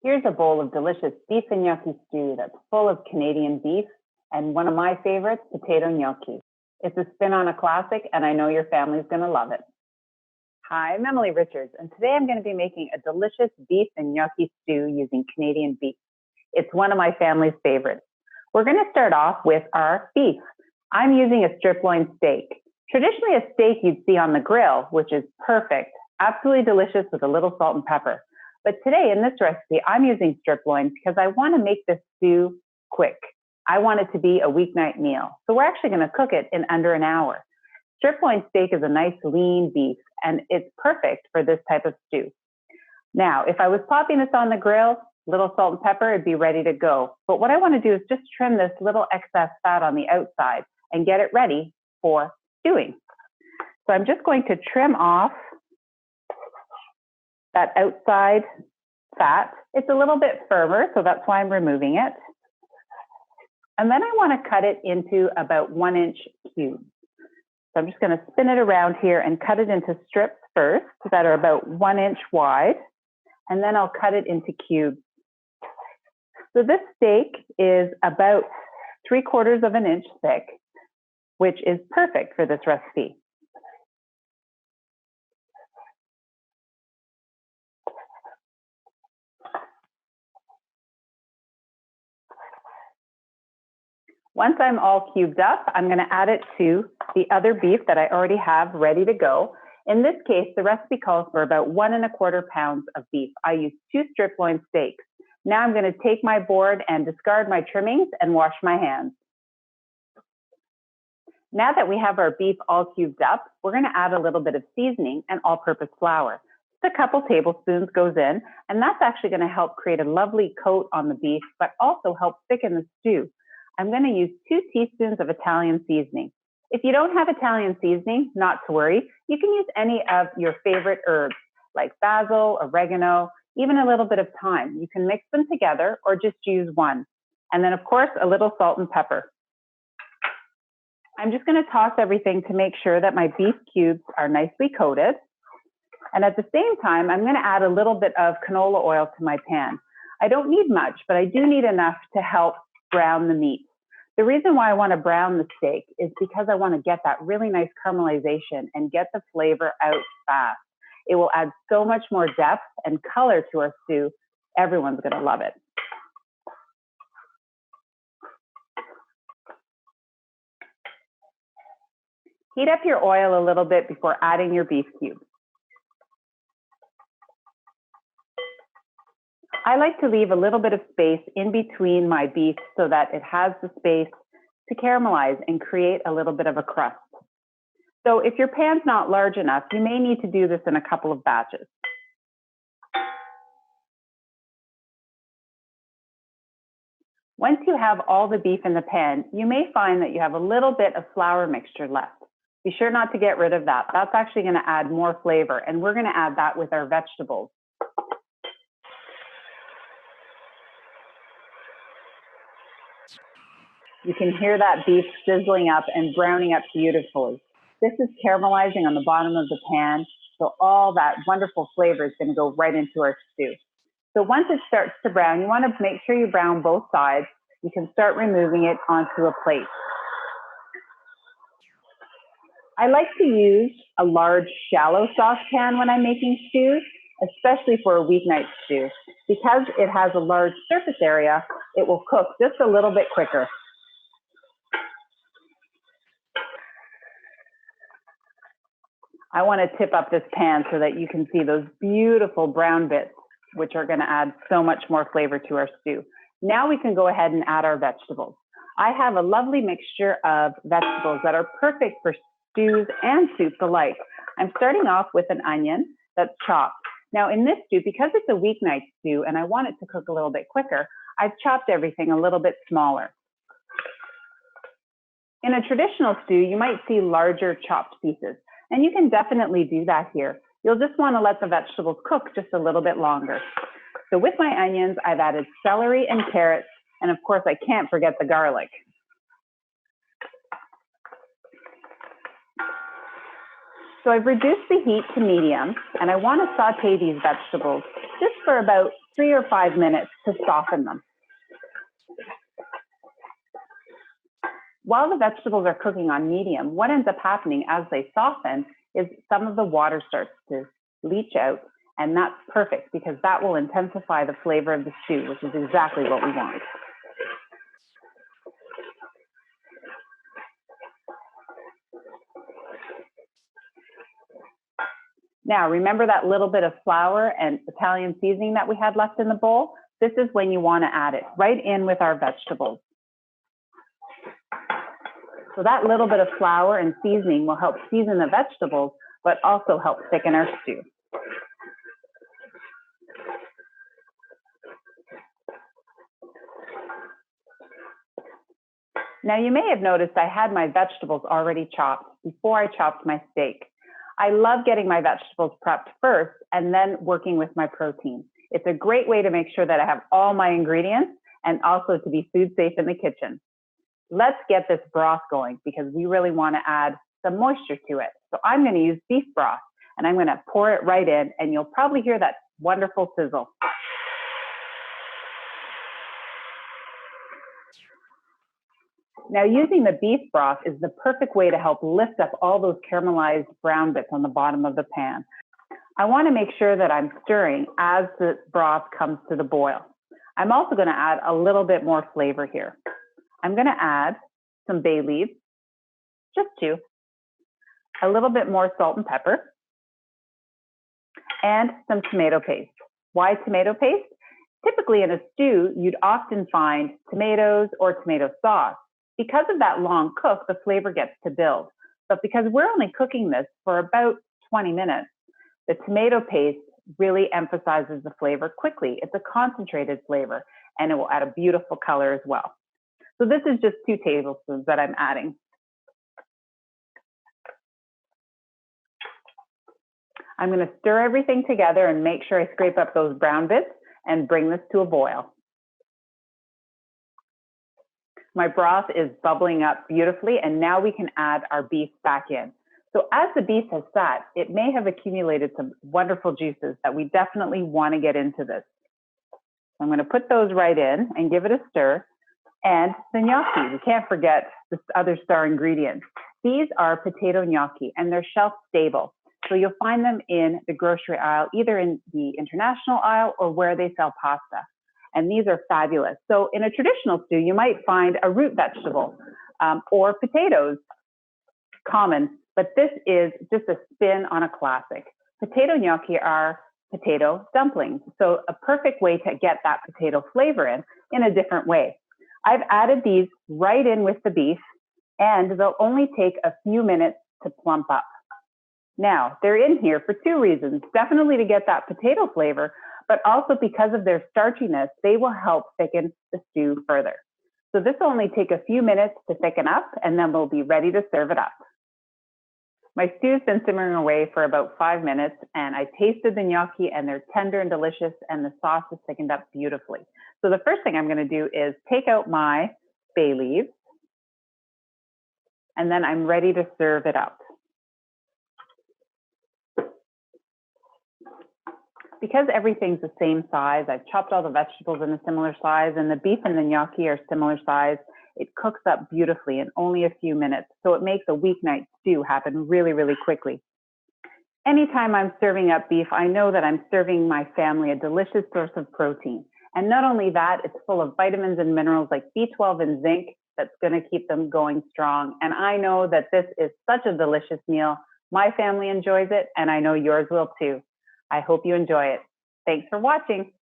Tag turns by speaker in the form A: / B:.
A: Here's a bowl of delicious beef and gnocchi stew that's full of Canadian beef and one of my favorites, potato gnocchi. It's a spin on a classic, and I know your family's going to love it. Hi, I'm Emily Richards, and today I'm going to be making a delicious beef and gnocchi stew using Canadian beef. It's one of my family's favorites. We're going to start off with our beef. I'm using a strip loin steak. Traditionally a steak you'd see on the grill, which is perfect, absolutely delicious with a little salt and pepper. But today in this recipe, I'm using strip loin because I want to make this stew quick. I want it to be a weeknight meal. So we're actually going to cook it in under an hour. Strip loin steak is a nice lean beef, and it's perfect for this type of stew. Now, if I was popping this on the grill, little salt and pepper, it'd be ready to go. But what I want to do is just trim this little excess fat on the outside and get it ready for stewing. So I'm just going to trim off that outside fat. It's a little bit firmer, so that's why I'm removing it. And then I want to cut it into about 1-inch cubes. So I'm just going to spin it around here and cut it into strips first that are about 1 inch wide. And then I'll cut it into cubes. So this steak is about 3/4 of an inch thick, which is perfect for this recipe. Once I'm all cubed up, I'm going to add it to the other beef that I already have ready to go. In this case, the recipe calls for about 1 1/4 pounds of beef. I use 2 strip loin steaks. Now I'm going to take my board and discard my trimmings and wash my hands. Now that we have our beef all cubed up, we're going to add a little bit of seasoning and all-purpose flour. Just a couple tablespoons goes in, and that's actually going to help create a lovely coat on the beef, but also help thicken the stew. I'm going to use 2 teaspoons of Italian seasoning. If you don't have Italian seasoning, not to worry. You can use any of your favorite herbs like basil, oregano, even a little bit of thyme. You can mix them together or just use one. And then, of course, a little salt and pepper. I'm just going to toss everything to make sure that my beef cubes are nicely coated. And at the same time, I'm going to add a little bit of canola oil to my pan. I don't need much, but I do need enough to help brown the meat. The reason why I want to brown the steak is because I want to get that really nice caramelization and get the flavor out fast. It will add so much more depth and color to our stew. Everyone's going to love it. Heat up your oil a little bit before adding your beef cubes. I like to leave a little bit of space in between my beef so that it has the space to caramelize and create a little bit of a crust. So if your pan's not large enough, you may need to do this in a couple of batches. Once you have all the beef in the pan, you may find that you have a little bit of flour mixture left. Be sure not to get rid of that. That's actually going to add more flavor, and we're going to add that with our vegetables. You can hear that beef sizzling up and browning up beautifully. This is caramelizing on the bottom of the pan, so all that wonderful flavor is going to go right into our stew. So once it starts to brown, you want to make sure you brown both sides. You can start removing it onto a plate. I like to use a large, shallow saucepan when I'm making stews, especially for a weeknight stew. Because it has a large surface area, it will cook just a little bit quicker. I want to tip up this pan so that you can see those beautiful brown bits, which are going to add so much more flavor to our stew. Now we can go ahead and add our vegetables. I have a lovely mixture of vegetables that are perfect for stews and soups alike. I'm starting off with an onion that's chopped. Now in this stew, because it's a weeknight stew and I want it to cook a little bit quicker, I've chopped everything a little bit smaller. In a traditional stew, you might see larger chopped pieces. And you can definitely do that here. You'll just want to let the vegetables cook just a little bit longer. So with my onions, I've added celery and carrots, and of course I can't forget the garlic. So I've reduced the heat to medium, and I want to saute these vegetables just for about 3 or 5 minutes to soften them. While the vegetables are cooking on medium, what ends up happening as they soften is some of the water starts to leach out, and that's perfect because that will intensify the flavor of the stew, which is exactly what we want. Now, remember that little bit of flour and Italian seasoning that we had left in the bowl? This is when you want to add it right in with our vegetables. So that little bit of flour and seasoning will help season the vegetables, but also help thicken our stew. Now, you may have noticed I had my vegetables already chopped before I chopped my steak. I love getting my vegetables prepped first and then working with my protein. It's a great way to make sure that I have all my ingredients and also to be food safe in the kitchen. Let's get this broth going because we really want to add some moisture to it. So I'm going to use beef broth and I'm going to pour it right in, and you'll probably hear that wonderful sizzle. Now, using the beef broth is the perfect way to help lift up all those caramelized brown bits on the bottom of the pan. I want to make sure that I'm stirring as the broth comes to the boil. I'm also going to add a little bit more flavor here. I'm going to add some bay leaves, just 2, a little bit more salt and pepper, and some tomato paste. Why tomato paste? Typically in a stew, you'd often find tomatoes or tomato sauce. Because of that long cook, the flavor gets to build. But because we're only cooking this for about 20 minutes, the tomato paste really emphasizes the flavor quickly. It's a concentrated flavor, and it will add a beautiful color as well. So this is just 2 tablespoons that I'm adding. I'm going to stir everything together and make sure I scrape up those brown bits and bring this to a boil. My broth is bubbling up beautifully, and now we can add our beef back in. So as the beef has sat, it may have accumulated some wonderful juices that we definitely want to get into this. I'm going to put those right in and give it a stir. And the gnocchi, we can't forget the other star ingredient. These are potato gnocchi, and they're shelf stable. So you'll find them in the grocery aisle, either in the international aisle or where they sell pasta. And these are fabulous. So in a traditional stew, you might find a root vegetable or potatoes, common, but this is just a spin on a classic. Potato gnocchi are potato dumplings. So a perfect way to get that potato flavor in a different way. I've added these right in with the beef, and they'll only take a few minutes to plump up. Now, they're in here for 2 reasons. Definitely to get that potato flavor, but also because of their starchiness, they will help thicken the stew further. So this will only take a few minutes to thicken up, and then we'll be ready to serve it up. My stew's been simmering away for about 5 minutes, and I tasted the gnocchi, and they're tender and delicious, and the sauce is thickened up beautifully. So the first thing I'm going to do is take out my bay leaves, and then I'm ready to serve it up. Because everything's the same size, I've chopped all the vegetables in a similar size, and the beef and the gnocchi are similar size. It cooks up beautifully in only a few minutes, so it makes a weeknight stew happen really, really quickly. Anytime I'm serving up beef, I know that I'm serving my family a delicious source of protein. And not only that, it's full of vitamins and minerals like B12 and zinc that's going to keep them going strong. And I know that this is such a delicious meal. My family enjoys it, and I know yours will too. I hope you enjoy it. Thanks for watching.